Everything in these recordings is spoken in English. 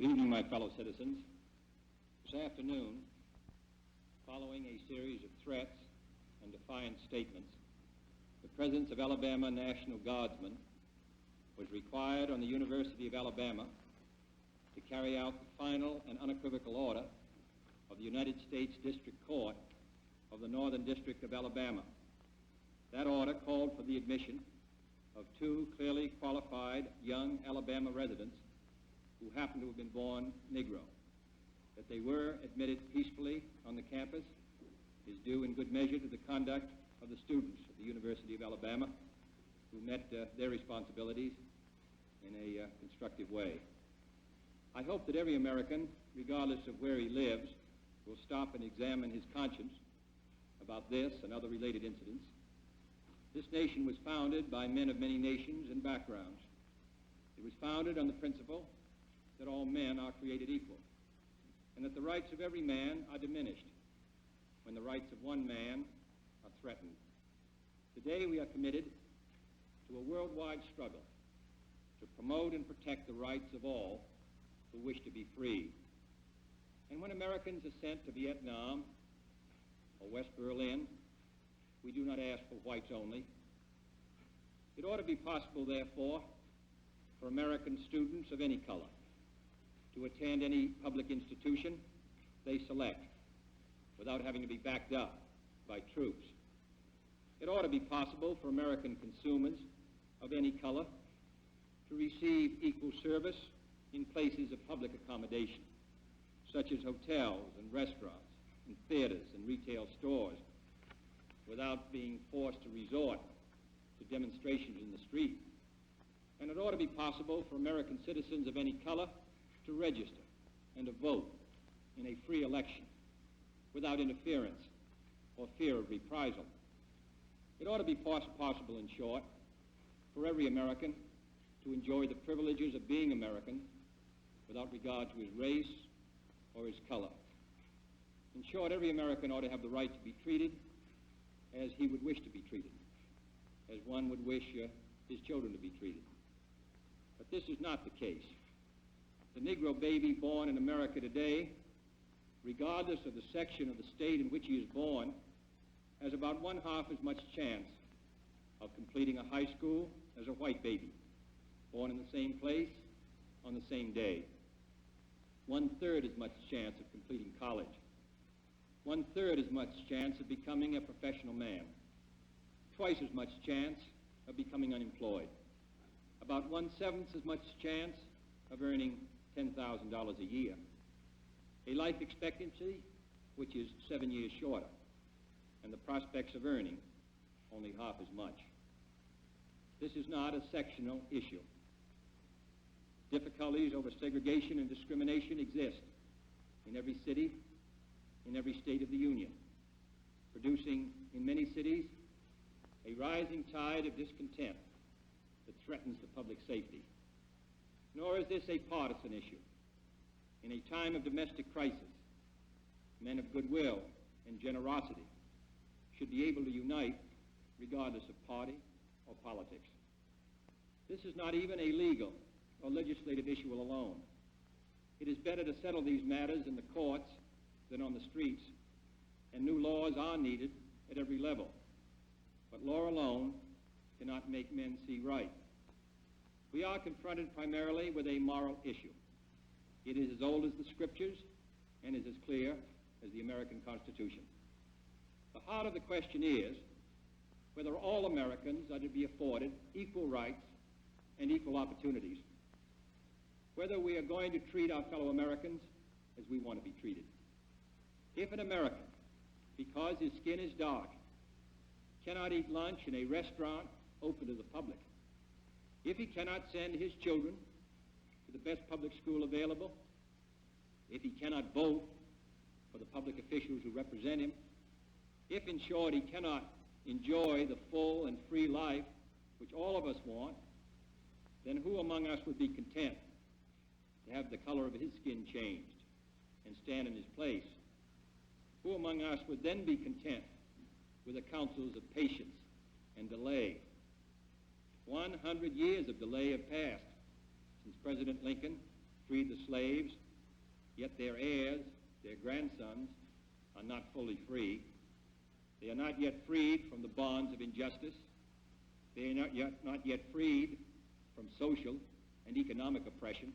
Good evening, my fellow citizens. This afternoon, following a series of threats and defiant statements, the presence of Alabama National Guardsmen was required on the University of Alabama to carry out the final and unequivocal order of the United States District Court of the Northern District of Alabama. That order called for the admission of two clearly qualified young Alabama residents who happened to have been born Negro. That they were admitted peacefully on the campus is due in good measure to the conduct of the students of the University of Alabama who met their responsibilities in a constructive way. I hope that every American, regardless of where he lives, will stop and examine his conscience about this and other related incidents. This nation was founded by men of many nations and backgrounds. It was founded on the principle that all men are created equal, and that the rights of every man are diminished when the rights of one man are threatened. Today we are committed to a worldwide struggle to promote and protect the rights of all who wish to be free. And when Americans are sent to Vietnam or West Berlin, we do not ask for whites only. It ought to be possible, therefore, for American students of any color to attend any public institution they select without having to be backed up by troops. It ought to be possible for American consumers of any color to receive equal service in places of public accommodation, such as hotels and restaurants and theaters and retail stores, without being forced to resort to demonstrations in the street. And it ought to be possible for American citizens of any color to register and to vote in a free election without interference or fear of reprisal. It ought to be possible, in short, for every American to enjoy the privileges of being American without regard to his race or his color. In short, every American ought to have the right to be treated as he would wish to be treated, as one would wish his children to be treated. But this is not the case. The Negro baby born in America today, regardless of the section of the state in which he is born, has about one-half as much chance of completing a high school as a white baby, born in the same place on the same day. One-third as much chance of completing college. One-third as much chance of becoming a professional man. Twice as much chance of becoming unemployed. About one-seventh as much chance of earning $10,000 a year. A life expectancy which is 7 years shorter, and the prospects of earning only half as much. This is not a sectional issue. Difficulties over segregation and discrimination exist in every city, in every state of the Union, producing in many cities a rising tide of discontent that threatens the public safety. Nor is this a partisan issue. In a time of domestic crisis, men of goodwill and generosity should be able to unite regardless of party or politics. This is not even a legal or legislative issue alone. It is better to settle these matters in the courts than on the streets, and new laws are needed at every level. But law alone cannot make men see right. We are confronted primarily with a moral issue. It is as old as the Scriptures and is as clear as the American Constitution. The heart of the question is whether all Americans are to be afforded equal rights and equal opportunities, whether we are going to treat our fellow Americans as we want to be treated. If an American, because his skin is dark, cannot eat lunch in a restaurant open to the public, if he cannot send his children to the best public school available, if he cannot vote for the public officials who represent him, if, in short, he cannot enjoy the full and free life which all of us want, then who among us would be content to have the color of his skin changed and stand in his place? Who among us would then be content with the counsels of patience and delay? 100 years of delay have passed since President Lincoln freed the slaves, yet their heirs, their grandsons, are not fully free. They are not yet freed from the bonds of injustice. They are not yet freed from social and economic oppression.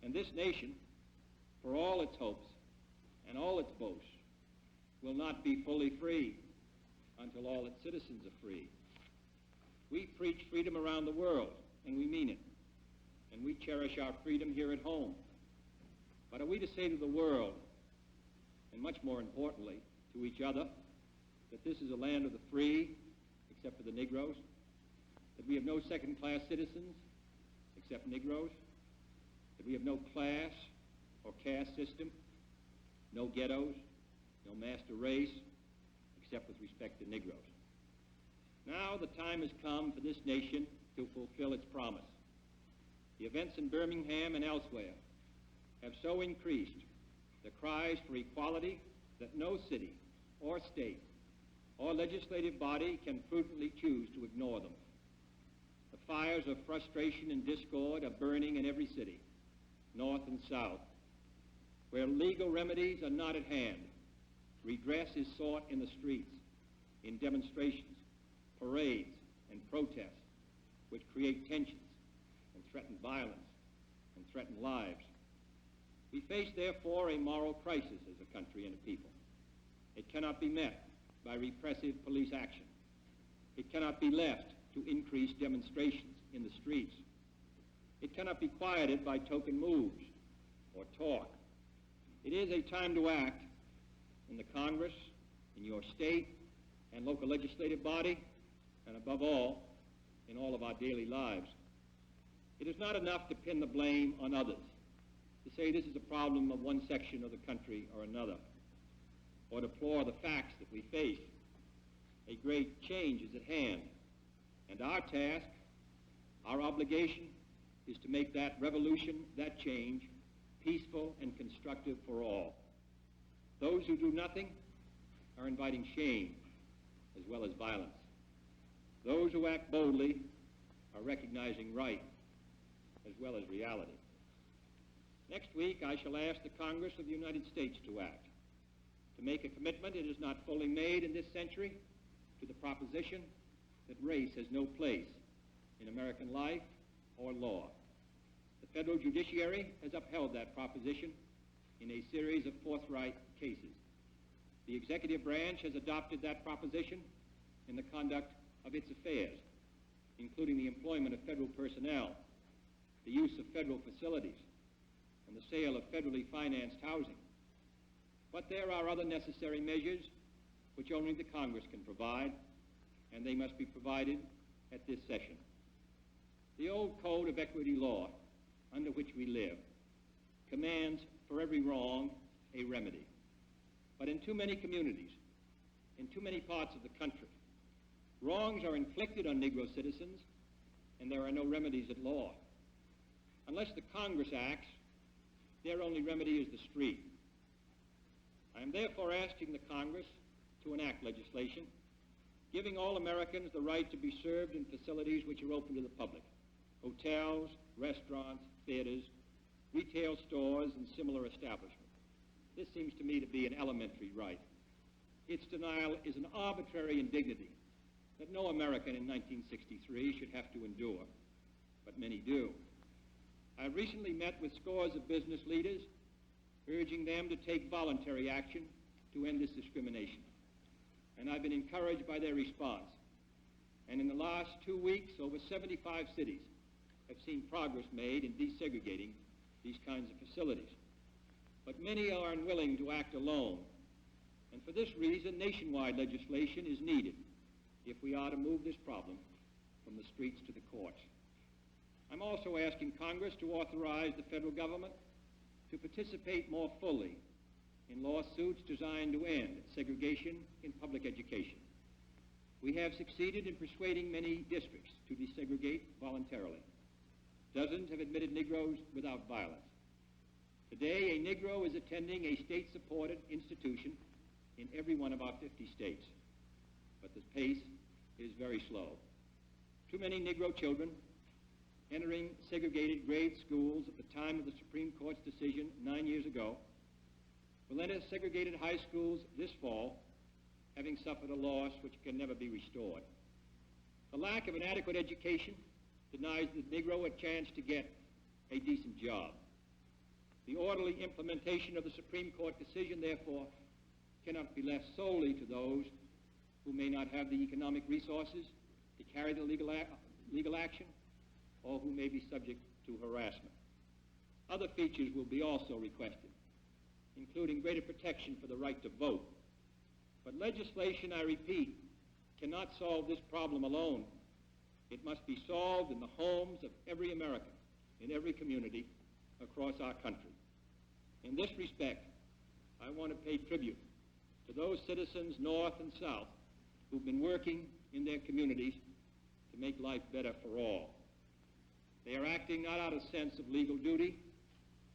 And this nation, for all its hopes and all its boasts, will not be fully free until all its citizens are free. We preach freedom around the world, and we mean it. And we cherish our freedom here at home. But are we to say to the world, and much more importantly, to each other, that this is a land of the free, except for the Negroes? That we have no second-class citizens, except Negroes? That we have no class or caste system, no ghettos, no master race, except with respect to Negroes? Now the time has come for this nation to fulfill its promise. The events in Birmingham and elsewhere have so increased the cries for equality that no city or state or legislative body can prudently choose to ignore them. The fires of frustration and discord are burning in every city, north and south. Where legal remedies are not at hand, redress is sought in the streets, in demonstrations, parades, and protests, which create tensions and threaten violence and threaten lives. We face, therefore, a moral crisis as a country and a people. It cannot be met by repressive police action. It cannot be left to increase demonstrations in the streets. It cannot be quieted by token moves or talk. It is a time to act in the Congress, in your state and local legislative body, and above all, in all of our daily lives. It is not enough to pin the blame on others, to say this is a problem of one section of the country or another, or deplore the facts that we face. A great change is at hand, and our task, our obligation, is to make that revolution, that change, peaceful and constructive for all. Those who do nothing are inviting shame as well as violence. Those who act boldly are recognizing right as well as reality. Next week, I shall ask the Congress of the United States to act, to make a commitment it has not fully made in this century to the proposition that race has no place in American life or law. The federal judiciary has upheld that proposition in a series of forthright cases. The executive branch has adopted that proposition in the conduct of its affairs, including the employment of federal personnel, the use of federal facilities, and the sale of federally financed housing. But there are other necessary measures which only the Congress can provide, and they must be provided at this session. The old code of equity law under which we live commands for every wrong a remedy. But in too many communities, in too many parts of the country, wrongs are inflicted on Negro citizens, and there are no remedies at law. Unless the Congress acts, their only remedy is the street. I am therefore asking the Congress to enact legislation giving all Americans the right to be served in facilities which are open to the public: hotels, restaurants, theaters, retail stores, and similar establishments. This seems to me to be an elementary right. Its denial is an arbitrary indignity that no American in 1963 should have to endure, but many do. I recently met with scores of business leaders, urging them to take voluntary action to end this discrimination. And I've been encouraged by their response. And in the last 2 weeks, over 75 cities have seen progress made in desegregating these kinds of facilities. But many are unwilling to act alone. And for this reason, nationwide legislation is needed if we are to move this problem from the streets to the courts. I'm also asking Congress to authorize the federal government to participate more fully in lawsuits designed to end segregation in public education. We have succeeded in persuading many districts to desegregate voluntarily. Dozens have admitted Negroes without violence. Today, a Negro is attending a state-supported institution in every one of our 50 states. But the pace is very slow. Too many Negro children entering segregated grade schools at the time of the Supreme Court's decision 9 years ago will enter segregated high schools this fall, having suffered a loss which can never be restored. The lack of an adequate education denies the Negro a chance to get a decent job. The orderly implementation of the Supreme Court decision, therefore, cannot be left solely to those who may not have the economic resources to carry the legal action or who may be subject to harassment. Other features will be also requested, including greater protection for the right to vote. But legislation, I repeat, cannot solve this problem alone. It must be solved in the homes of every American, in every community across our country. In this respect, I want to pay tribute to those citizens, North and South, who've been working in their communities to make life better for all. They are acting not out of a sense of legal duty,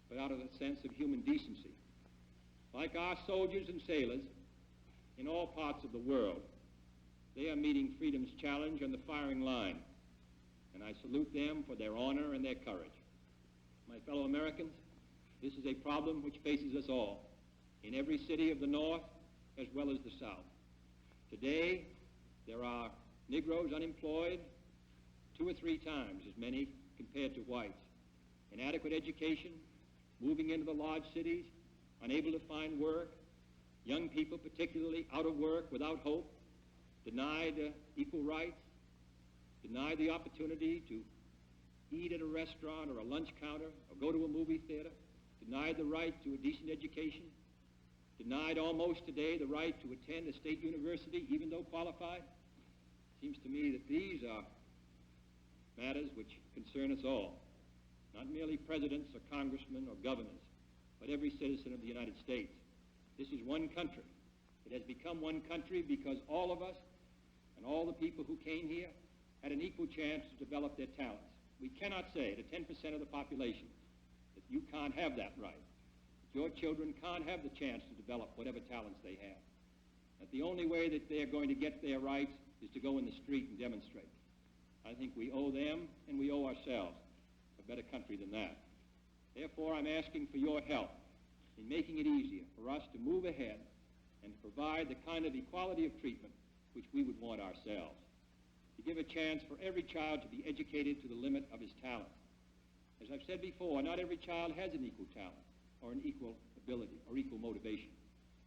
but out of a sense of human decency. Like our soldiers and sailors in all parts of the world, they are meeting freedom's challenge on the firing line, and I salute them for their honor and their courage. My fellow Americans, this is a problem which faces us all, in every city of the North as well as the South. Today, there are Negroes unemployed 2 or 3 times as many compared to whites. Inadequate education, moving into the large cities, unable to find work, young people particularly out of work without hope, denied equal rights, denied the opportunity to eat at a restaurant or a lunch counter or go to a movie theater, denied the right to a decent education, denied almost today the right to attend a state university even though qualified. It seems to me that these are matters which concern us all, not merely presidents or congressmen or governors, but every citizen of the United States. This is one country. It has become one country because all of us and all the people who came here had an equal chance to develop their talents. We cannot say to 10% of the population that you can't have that right, that your children can't have the chance to develop whatever talents they have, that the only way that they're going to get their rights is to go in the street and demonstrate. I think we owe them and we owe ourselves a better country than that. Therefore, I'm asking for your help in making it easier for us to move ahead and to provide the kind of equality of treatment which we would want ourselves, to give a chance for every child to be educated to the limit of his talent. As I've said before, not every child has an equal talent or an equal ability or equal motivation,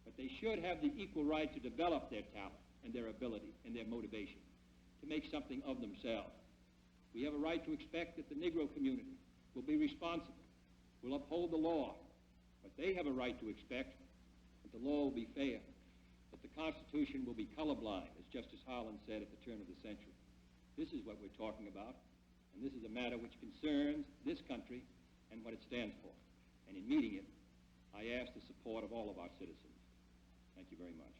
but they should have the equal right to develop their talent and their ability and their motivation to make something of themselves. We have a right to expect that the Negro community will be responsible, will uphold the law, but they have a right to expect that the law will be fair, that the Constitution will be colorblind, as Justice Harlan said at the turn of the century. This is what we're talking about, and this is a matter which concerns this country and what it stands for. And in meeting it, I ask the support of all of our citizens. Thank you very much.